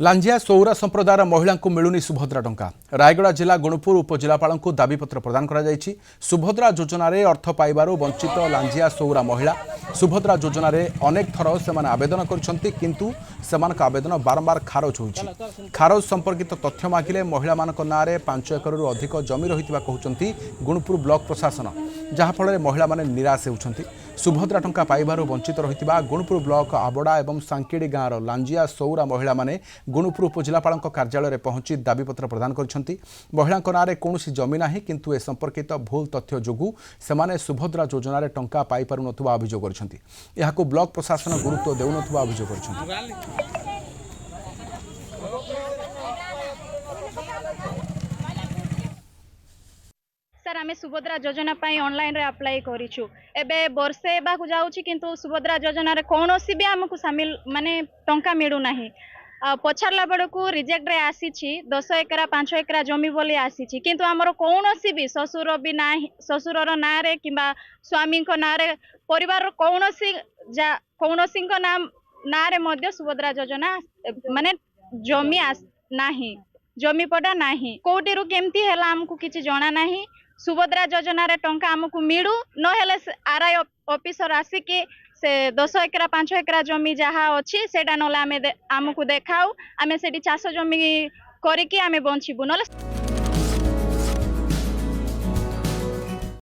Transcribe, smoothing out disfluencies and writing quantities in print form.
लांजिया सौरा संप्रदायर महिला को मिलूनी सुभद्रा टंका। रायगड़ा जिला गुणुपुर उपजिलापाल को दाबीपत्र प्रदान करा जायछि। सुभद्रा योजना रे अर्थ पाइबारु वंचित लांजिया सौरा महिला सुभद्रा योजना रे अनेक थर से आवेदन करछंती किंतु सेमानक आवेदन बारंबार खारज होउछि। खारज संपर्कित तथ्य मागिले महिला मानक नारे 5 एकरु अधिक जमी रहितबा कहउछंती गुणुपुर ब्लॉक प्रशासन, जहा फल महिला माने निराश होउछंती। सुभद्रा टंका पाइबारु वंचित रहितबा गुणुपुर ब्लॉक आबड़ा एवं सांकेड़ी गाँवर लांजिया सौरा महिला माने गुणुपुर उपजिलापाल कार्यालय में पहुंची दाबीपत्र प्रदान करछंती। महिला नारे कौनसी जमी नाही किंतु ए संपर्कित भूल तथ्य जोगु सेमाने सुभद्रा योजना रे टंका पाई पारु नथुवा अभियोग करछंती। एहाकु ब्लॉक प्रशासन गुरुत्व देउ नथुवा अभियोग करछंती। सर आम सुभद्रा योजना ऑनलाइन रे अप्लाई करिछु। एबे वर्षे बाकु जाउछि किंतु सुभद्रा योजना रे कोनोसी भी हमकु शामिल माने टंका मिलु नाही। पछारला बड़कू रिजेक्ट रे आसीछि 10 एकरा 5 एकरा जमी बोली आसीछि किंतु हमर कोनोसी भी ससुर भी नाही, ससुरर ना रे किबा स्वामी को ना रे परिवार कोनोसी को नाम ना रे मध्य सुभद्रा योजना माने जमी नाही, जमी पड़ा नाही। कोटिरु केमती हैला हमकु किछि जणा नाही। सुभद्रा योजना रे टंका हमकु मिलू न हेले आरआई ऑफिसर आसिकी से 10 एकरा 5 एकरा जमी जहाँ अच्छी सेटा नले आमको देखाऊ आमे सेठी चाष जमी करिकी आमे बंचिबु नले।